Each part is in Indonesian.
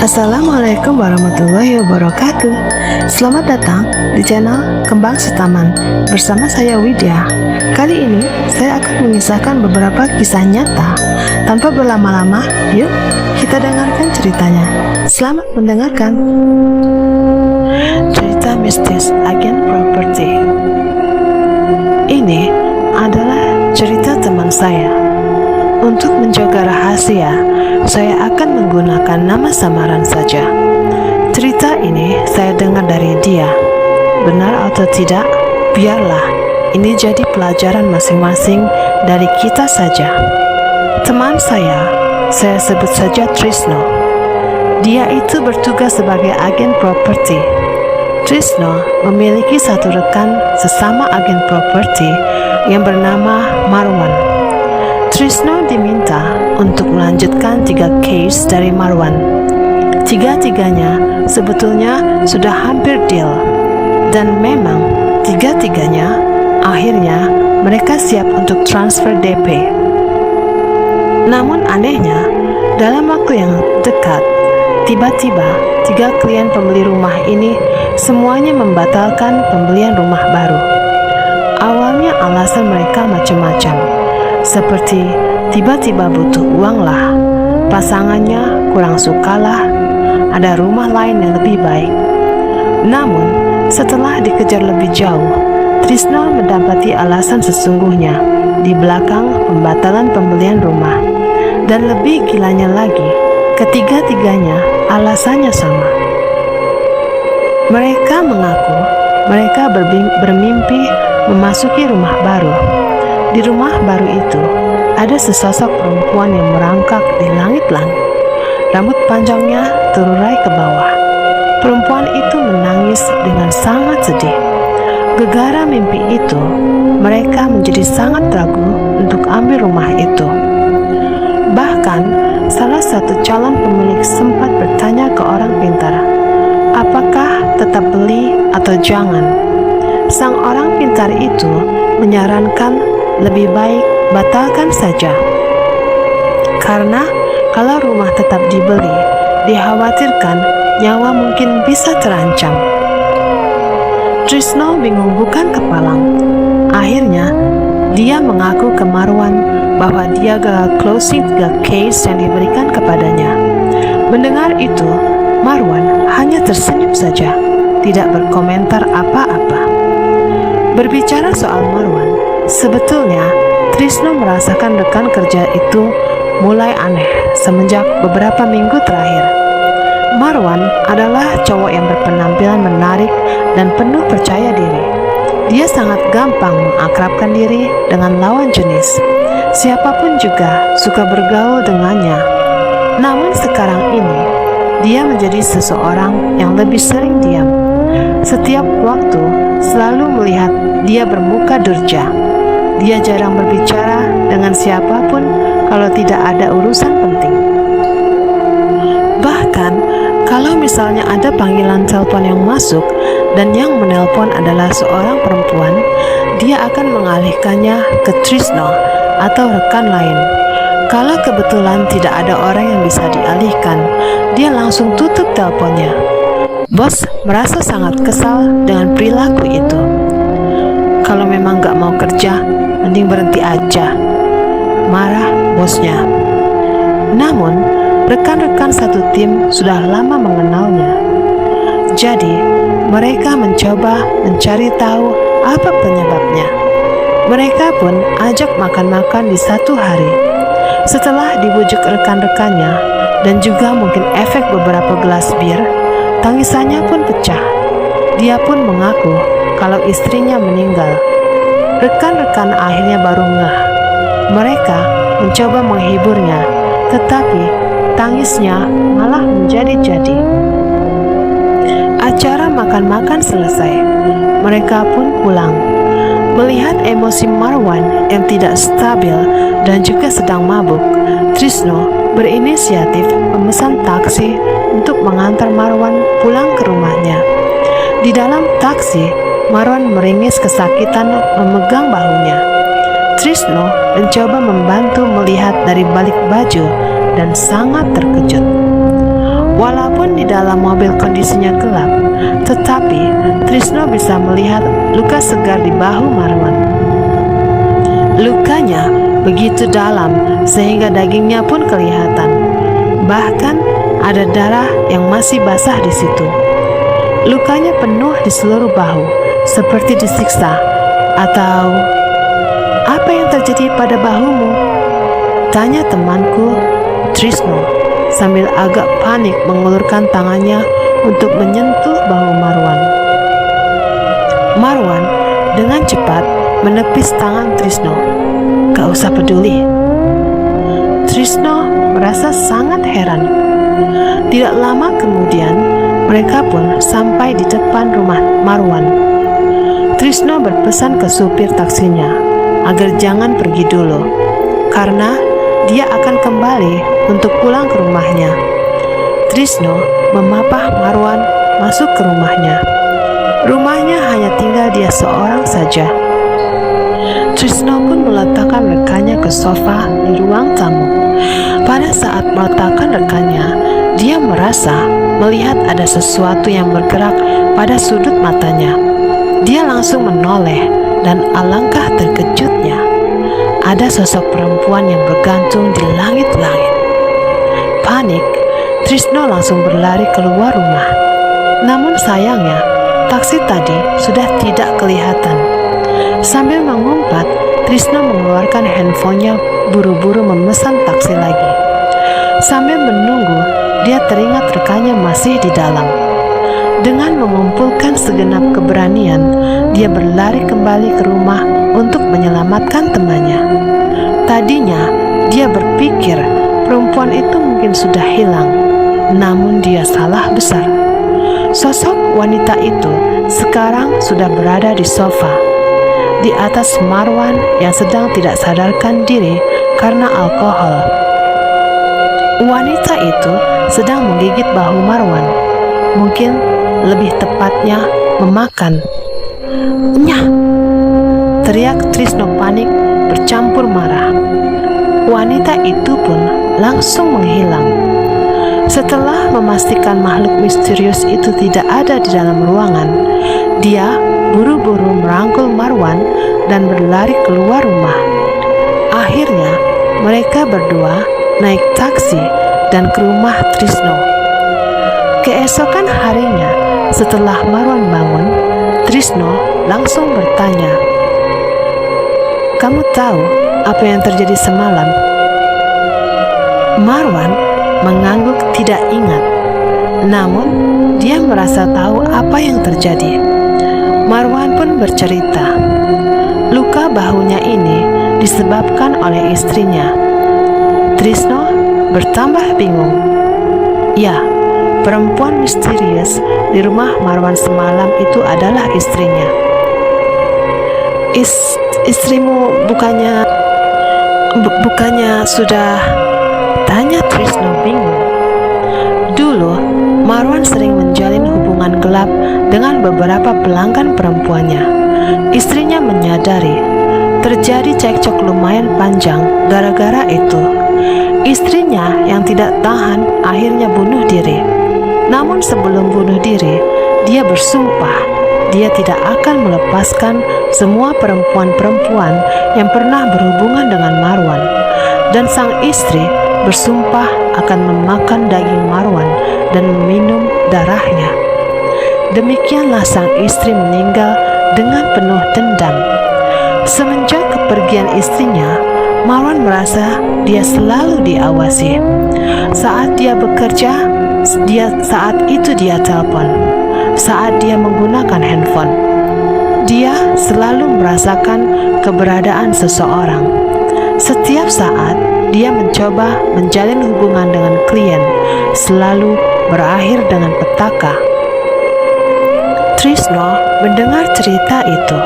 Assalamualaikum warahmatullahi wabarakatuh. Selamat datang di channel Kembang Setaman bersama saya Widya. Kali ini saya akan mengisahkan beberapa kisah nyata. Tanpa berlama-lama, yuk kita dengarkan ceritanya. Selamat mendengarkan. Cerita mistis agen properti. Ini adalah cerita teman saya. Untuk menjaga rahasia, saya akan menggunakan nama samaran saja. Cerita ini saya dengar dari dia. Benar atau tidak, biarlah ini jadi pelajaran masing-masing dari kita saja. Teman saya sebut saja Trisno. Dia itu bertugas sebagai agen properti. Trisno memiliki satu rekan sesama agen properti yang bernama Marwan. Trisno diminta untuk melanjutkan 3 case dari Marwan. Tiga-tiganya sebetulnya sudah hampir deal, dan memang tiga-tiganya akhirnya mereka siap untuk transfer DP. Namun anehnya, dalam waktu yang dekat, tiba-tiba 3 klien pembeli rumah ini semuanya membatalkan pembelian rumah baru. Awalnya alasan mereka macam-macam, seperti tiba-tiba butuh uang lah, pasangannya kurang suka lah, ada rumah lain yang lebih baik. Namun, setelah dikejar lebih jauh, Trisno mendapati alasan sesungguhnya di belakang pembatalan pembelian rumah. Dan lebih gilanya lagi, ketiga-tiganya alasannya sama. Mereka mengaku mereka bermimpi memasuki rumah baru. Di rumah baru itu, ada sesosok perempuan yang merangkak di langit-langit. Rambut panjangnya terurai ke bawah. Perempuan itu menangis dengan sangat sedih. Gegara mimpi itu, mereka menjadi sangat ragu untuk ambil rumah itu. Bahkan, salah satu calon pemilik sempat bertanya ke orang pintar, apakah tetap beli atau jangan? Sang orang pintar itu menyarankan lebih baik batalkan saja, karena kalau rumah tetap dibeli, dikhawatirkan nyawa mungkin bisa terancam. Trisno bingung bukan kepalang. Akhirnya dia mengaku ke Marwan bahwa dia gagal closing 3 case yang diberikan kepadanya. Mendengar itu, Marwan hanya tersenyum saja, tidak berkomentar apa-apa. Berbicara soal Marwan, sebetulnya Trisno merasakan rekan kerja itu mulai aneh semenjak beberapa minggu terakhir. Marwan adalah cowok yang berpenampilan menarik dan penuh percaya diri. Dia sangat gampang mengakrabkan diri dengan lawan jenis. Siapapun juga suka bergaul dengannya. Namun sekarang ini, dia menjadi seseorang yang lebih sering diam. Setiap waktu selalu melihat dia bermuka durja. Dia jarang berbicara dengan siapapun kalau tidak ada urusan penting. Bahkan, kalau misalnya ada panggilan telepon yang masuk dan yang menelpon adalah seorang perempuan, dia akan mengalihkannya ke Trisno atau rekan lain. Kalau kebetulan tidak ada orang yang bisa dialihkan, dia langsung tutup teleponnya. Bos merasa sangat kesal dengan perilaku itu. Kalau memang gak mau kerja, mending berhenti aja, marah bosnya. Namun, rekan-rekan satu tim sudah lama mengenalnya. Jadi, mereka mencoba mencari tahu apa penyebabnya. Mereka pun ajak makan-makan di satu hari. Setelah dibujuk rekan-rekannya dan juga mungkin efek beberapa gelas bir, tangisannya pun pecah. Dia pun mengaku kalau istrinya meninggal. Rekan-rekan akhirnya baru ngeh. Mereka mencoba menghiburnya, tetapi tangisnya malah menjadi-jadi. Acara makan-makan selesai. Mereka pun pulang. Melihat emosi Marwan yang tidak stabil dan juga sedang mabuk, Trisno berinisiatif memesan taksi untuk mengantar Marwan pulang ke rumahnya. Di dalam taksi, Marwan meringis kesakitan memegang bahunya. Trisno mencoba membantu melihat dari balik baju dan sangat terkejut. Walaupun di dalam mobil kondisinya gelap, tetapi Trisno bisa melihat luka segar di bahu Marwan. Lukanya begitu dalam sehingga dagingnya pun kelihatan. Bahkan ada darah yang masih basah di situ. Lukanya penuh di seluruh bahu, seperti disiksa. Atau, apa yang terjadi pada bahumu? Tanya temanku, Trisno, sambil agak panik mengulurkan tangannya untuk menyentuh bahu Marwan. Marwan dengan cepat menepis tangan Trisno. Gak usah peduli. Trisno merasa sangat heran. Tidak lama kemudian, mereka pun sampai di depan rumah Marwan. Trisno berpesan ke supir taksinya agar jangan pergi dulu, karena dia akan kembali untuk pulang ke rumahnya. Trisno memapah Marwan masuk ke rumahnya. Rumahnya hanya tinggal dia seorang saja. Trisno pun meletakkan rekannya ke sofa di ruang tamu. Pada saat meletakkan rekannya, dia merasa melihat ada sesuatu yang bergerak pada sudut matanya. Dia langsung menoleh dan alangkah terkejutnya, ada sosok perempuan yang bergantung di langit-langit. Panik, Trisno langsung berlari keluar rumah. Namun sayangnya, taksi tadi sudah tidak kelihatan. Sambil mengumpat, Trisno mengeluarkan handphonenya buru-buru memesan taksi lagi. Sambil menunggu, dia teringat rekannya masih di dalam. Dengan mengumpulkan segenap keberanian, dia berlari kembali ke rumah untuk menyelamatkan temannya. Tadinya, dia berpikir perempuan itu mungkin sudah hilang, namun dia salah besar. Sosok wanita itu sekarang sudah berada di sofa, di atas Marwan yang sedang tidak sadarkan diri karena alkohol. Wanita itu sedang menggigit bahu Marwan, mungkin lebih tepatnya memakan. Nyah! Teriak Trisno panik bercampur marah. Wanita itu pun langsung menghilang. Setelah memastikan makhluk misterius itu tidak ada di dalam ruangan, dia buru-buru merangkul Marwan dan berlari keluar rumah. Akhirnya, mereka berdua naik taksi dan ke rumah Trisno. Keesokan harinya, setelah Marwan bangun, Trisno langsung bertanya, "Kamu tahu apa yang terjadi semalam?" Marwan mengangguk tidak ingat, namun dia merasa tahu apa yang terjadi. Marwan pun bercerita, luka bahunya ini disebabkan oleh istrinya. Trisno bertambah bingung. Ya, perempuan misterius di rumah Marwan semalam itu adalah istrinya. Istrimu bukannya sudah? Tanya Trisno bingung. Dulu, Marwan sering menjalin hubungan gelap dengan beberapa pelanggan perempuannya. Istrinya menyadari terjadi cekcok lumayan panjang gara-gara itu. Istrinya yang tidak tahan akhirnya bunuh diri. Namun sebelum bunuh diri, dia bersumpah dia tidak akan melepaskan semua perempuan-perempuan yang pernah berhubungan dengan Marwan. Dan sang istri bersumpah akan memakan daging Marwan dan meminum darahnya. Demikianlah sang istri meninggal dengan penuh dendam. Semenjak kepergian istrinya, Marwan merasa dia selalu diawasi. Saat dia bekerja, saat itu dia telepon. Saat dia menggunakan handphone, dia selalu merasakan keberadaan seseorang. Setiap saat dia mencoba menjalin hubungan dengan klien, selalu berakhir dengan petaka. Trisno mendengar cerita itu,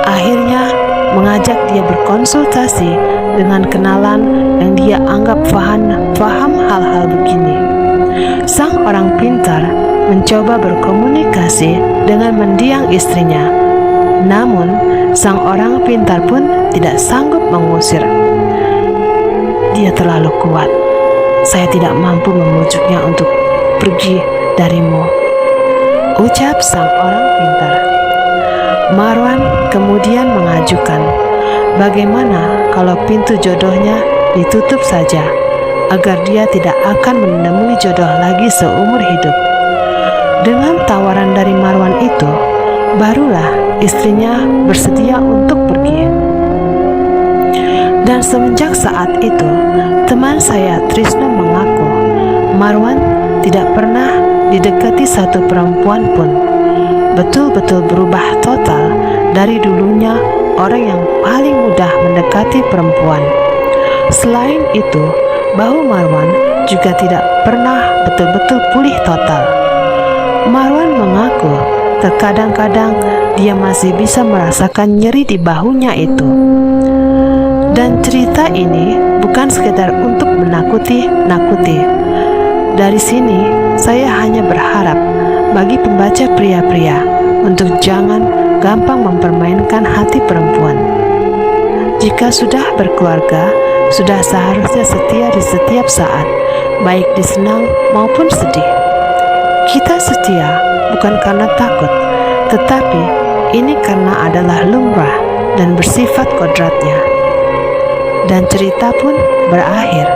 akhirnya mengajak dia berkonsultasi dengan kenalan yang dia anggap paham hal-hal begini. Sang orang pintar mencoba berkomunikasi dengan mendiang istrinya, namun sang orang pintar pun tidak sanggup mengusir. Dia terlalu kuat. Saya tidak mampu memujuknya untuk pergi darimu," ucap sang orang pintar. Marwan kemudian mengajukan, bagaimana kalau pintu jodohnya ditutup saja, agar dia tidak akan menemui jodoh lagi seumur hidup. Dengan tawaran dari Marwan itu, barulah istrinya bersedia untuk pergi. Dan semenjak saat itu, teman saya Trisno mengaku Marwan tidak pernah didekati satu perempuan pun. Betul-betul berubah total dari dulunya orang yang paling mudah mendekati perempuan. Selain itu, bahu Marwan juga tidak pernah betul-betul pulih total. Marwan mengaku terkadang-kadang dia masih bisa merasakan nyeri di bahunya itu. Dan cerita ini bukan sekedar untuk menakuti-nakuti. Dari sini, saya hanya berharap bagi pembaca pria-pria untuk jangan gampang mempermainkan hati perempuan. Jika sudah berkeluarga, sudah seharusnya setia di setiap saat, baik di senang maupun sedih. Kita setia bukan karena takut, tetapi ini karena adalah lumrah dan bersifat kodratnya. Dan cerita pun berakhir.